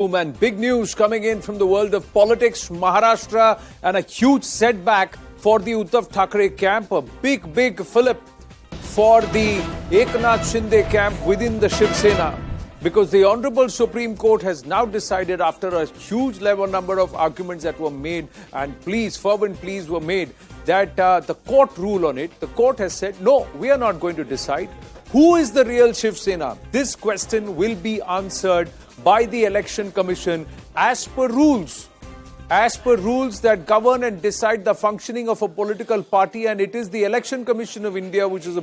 And big news coming in from the world of politics, Maharashtra, and a huge setback for the Uddhav Thackeray camp. A big fillip for the Eknath Shinde camp within the Shiv Sena. Because the Honorable Supreme Court has now decided, after a huge number of arguments that were made and fervent pleas were made, that the court rule on it. The court has said, no, we are not going to decide. Who is the real Shiv Sena? This question will be answered by the Election Commission as per rules that govern and decide the functioning of a political party. And it is the Election Commission of India, which is a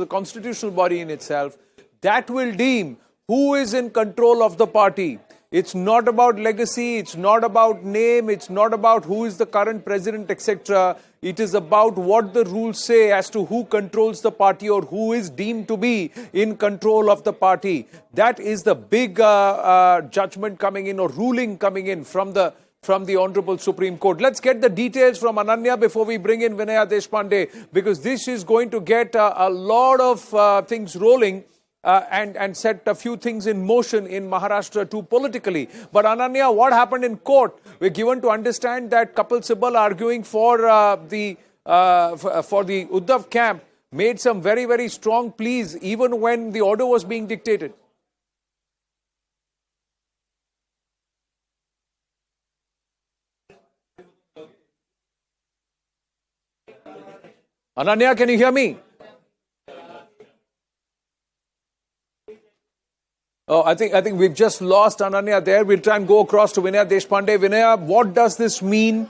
constitutional body in itself, that will deem who is in control of the party. It's not about legacy, it's not about name, it's not about who is the current president, etc. It is about what the rules say as to who controls the party or who is deemed to be in control of the party. That is the big judgment coming in, or ruling coming in from the Honorable Supreme Court. Let's get the details from Ananya before we bring in Vinaya Deshpande, because this is going to get a lot of things rolling. And set a few things in motion in Maharashtra too politically. But Ananya, what happened in court? We're given to understand that Kapil Sibal, arguing for the Uddhav camp, made some very strong pleas even when the order was being dictated. Ananya, can you hear me? Oh, I think we've just lost Ananya there. We'll try and go across to Vinaya Deshpande. Vinaya, what does this mean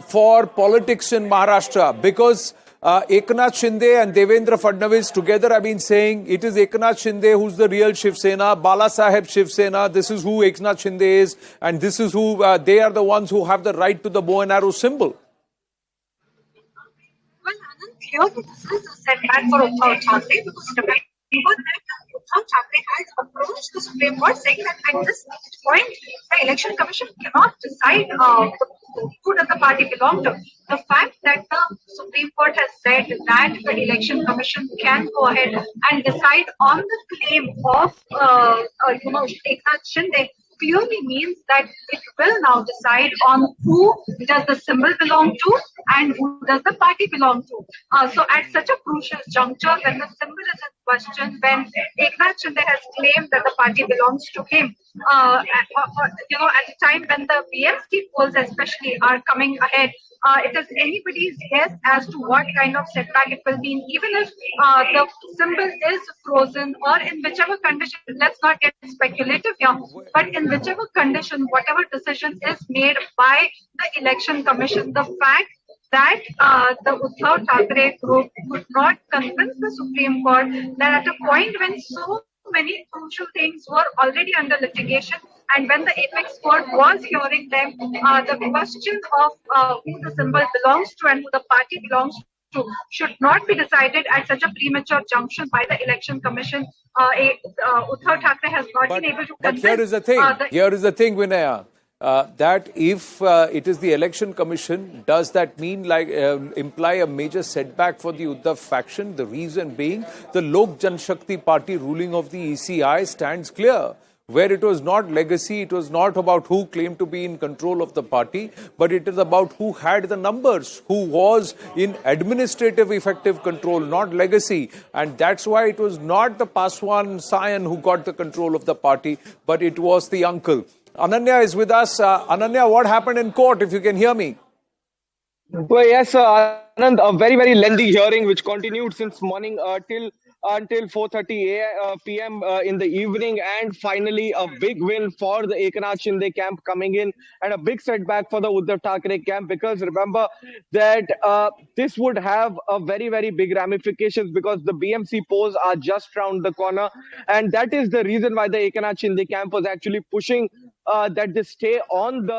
for politics in Maharashtra? Because Eknath Shinde and Devendra Fadnavis together have been saying it is Eknath Shinde who's the real Shiv Sena, Bala Saheb Shiv Sena. This is who Eknath Shinde is, and this is who they are the ones who have the right to the bow and arrow symbol. Well, Anand, clearly this is a setback for Uddhav Thackeray, because remember that Uddhav Thackeray has approached the Supreme Court saying that at this point, the Election Commission cannot decide who does the party belong to. The fact that the Supreme Court has said that the Election Commission can go ahead and decide on the claim of Eknath Shinde clearly means that it will now decide on who does the symbol belong to and who does the party belong to. So at such a crucial juncture, when the symbol is in question, when Eknath Shinde has claimed that the party belongs to him, at the time when the BMC polls especially are coming ahead, it is anybody's guess as to what kind of setback it will be. Even if the symbol is frozen, or in whichever condition, let's not get speculative here, but in whichever condition, whatever decision is made by the Election Commission, the fact that the Uddhav Thackeray group could not convince the Supreme Court that at a point when so many crucial things were already under litigation, and when the Apex Court was hearing them, the question of who the symbol belongs to and who the party belongs to should not be decided at such a premature junction by the Election Commission. Uddhav Thackeray has not been able to convince. But here is the thing, Vinaya. That if it is the Election Commission, does that mean imply a major setback for the Uddhav faction? The reason being, the Lok Janshakti Party ruling of the ECI stands clear, where it was not legacy, it was not about who claimed to be in control of the party, but it is about who had the numbers, who was in administrative effective control, not legacy. And that's why it was not the Paswan scion who got the control of the party, but it was the uncle. Ananya is with us. Ananya, what happened in court, if you can hear me? Well, yes, Anand, a very lengthy hearing which continued since morning until 4:30 p.m. In the evening, and finally a big win for the Eknath Shinde camp coming in, and a big setback for the Uddhav Thackeray camp, because remember that this would have a very big ramifications, because the BMC polls are just round the corner, and that is the reason why the Eknath Shinde camp was actually pushing that the stay on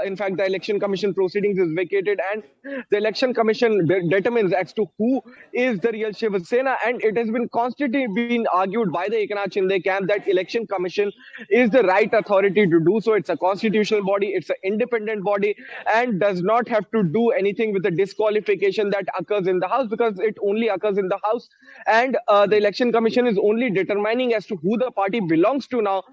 in fact, the election commission proceedings is vacated, and the election commission determines as to who is the real Shiv Sena. And it has been constantly been argued by the Eknath Shinde camp that election commission is the right authority to do so. It's a constitutional body, it's an independent body, and does not have to do anything with the disqualification that occurs in the house, because it only occurs in the house. And the election commission is only determining as to who the party belongs to now.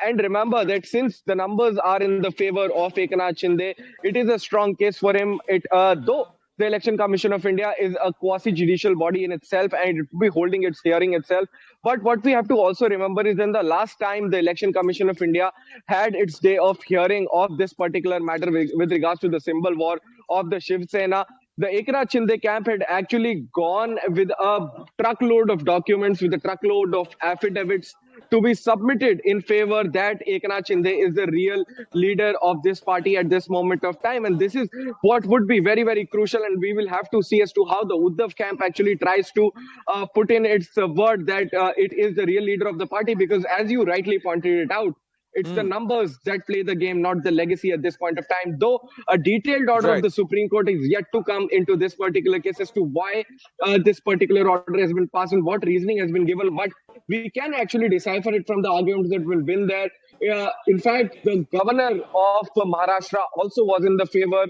And remember that since the numbers are in the favor of Eknath Shinde, it is a strong case for him. Though the Election Commission of India is a quasi-judicial body in itself, and it will be holding its hearing itself. But what we have to also remember is that the last time the Election Commission of India had its day of hearing of this particular matter with regards to the symbol war of the Shiv Sena, the Eknath Shinde camp had actually gone with a truckload of documents, with a truckload of affidavits to be submitted in favor that Eknath Shinde is the real leader of this party at this moment of time. And this is what would be very, very crucial. And we will have to see as to how the Uddhav camp actually tries to put in its word that it is the real leader of the party. Because as you rightly pointed it out, it's the numbers that play the game, not the legacy at this point of time. Though a detailed order of the Supreme Court is yet to come into this particular case as to why this particular order has been passed and what reasoning has been given. But we can actually decipher it from the arguments that will win there. In fact, the governor of Maharashtra also was in the favor.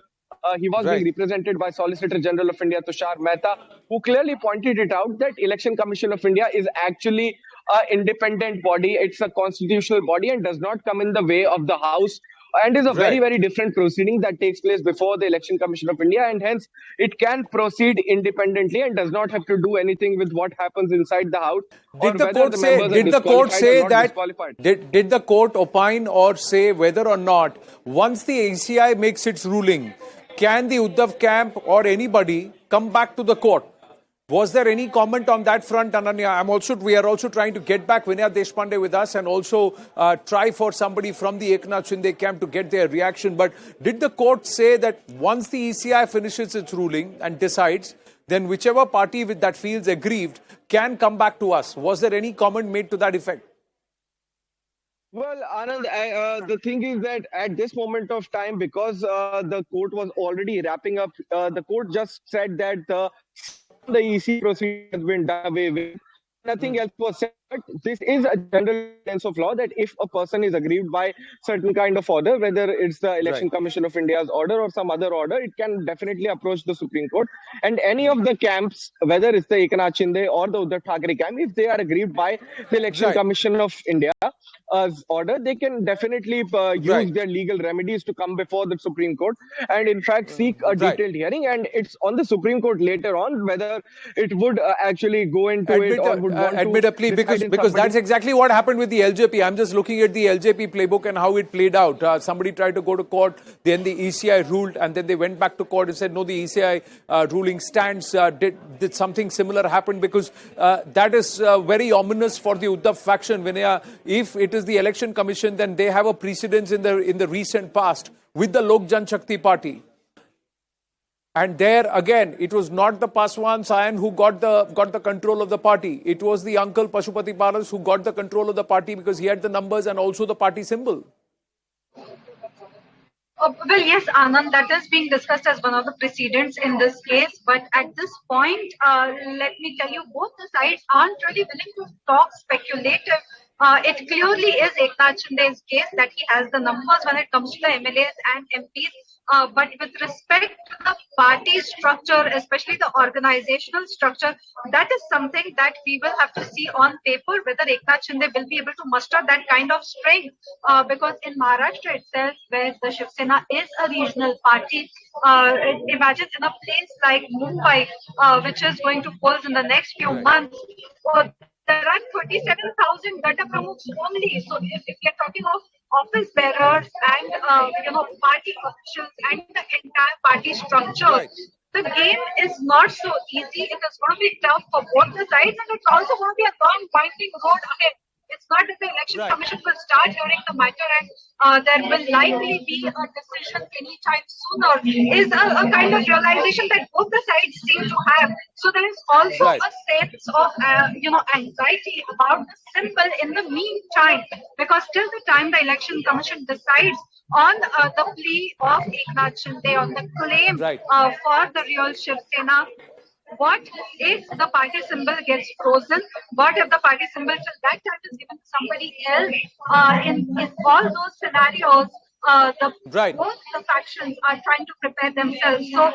He was being represented by Solicitor General of India, Tushar Mehta, who clearly pointed it out that Election Commission of India is actually an independent body. It's a constitutional body and does not come in the way of the House, and is a very, very different proceeding that takes place before the Election Commission of India, and hence it can proceed independently and does not have to do anything with what happens inside the House. Did the court opine or say whether or not, once the ACI makes its ruling, can the Uddhav camp or anybody come back to the court? Was there any comment on that front, Ananya? We are also trying to get back Vinaya Deshpande with us, and also try for somebody from the Eknath Shinde camp to get their reaction. But did the court say that once the ECI finishes its ruling and decides, then whichever party that feels aggrieved can come back to us? Was there any comment made to that effect? Well, Anand, the thing is that at this moment of time, because the court was already wrapping up, the court just said that the EC procedure has been done away with. Nothing else was said. But this is a general sense of law that if a person is aggrieved by certain kind of order, whether it's the Election Commission of India's order or some other order, it can definitely approach the Supreme Court. And any of the camps, whether it's the Eknath Shinde or the Uddhav Thackeray camp, if they are aggrieved by the Election Commission of India's order, they can definitely use their legal remedies to come before the Supreme Court and in fact seek a detailed hearing. And it's on the Supreme Court later on whether it would actually go into it or would want to... Because that's exactly what happened with the LJP. I'm just looking at the LJP playbook and how it played out. Somebody tried to go to court, then the ECI ruled, and then they went back to court and said, no, the ECI ruling stands. Did something similar happen? Because that is very ominous for the Uddhav faction. If it is the Election Commission, then they have a precedence in the recent past with the Lok Janshakti Party. And there again, it was not the Paswan Sayan who got the control of the party. It was the uncle Pashupati Paras who got the control of the party because he had the numbers and also the party symbol. Well, yes, Anand, that is being discussed as one of the precedents in this case. But at this point, let me tell you, both the sides aren't really willing to talk speculative. It clearly is Eknath Shinde's case that he has the numbers when it comes to the MLAs and MPs. But with respect to the party structure, especially the organizational structure, that is something that we will have to see on paper whether Eknath Shinde will be able to muster that kind of strength. Because in Maharashtra itself, where the Shiv Sena is a regional party, imagine in a place like Mumbai, which is going to polls in the next few months, there are 37,000 Gata Pramukhs only. So if we are talking of office bearers and party officials and the entire party structure, the game is not so easy. It is going to be tough for both the sides, and it's also going to be a long winding road ahead. It's not that the Election Right. Commission will start hearing the matter and there will likely be a decision anytime sooner. Is a kind of realization that both the sides seem to have. So there is also Right. a sense of anxiety about the symbol in the meantime, because till the time the Election Commission decides on the plea of Eknath Shinde, on the claim Right. for the real Shiv Sena, what if the party symbol gets frozen? What if the party symbol till that time is given to somebody else? In all those scenarios, Right. both the factions are trying to prepare themselves. So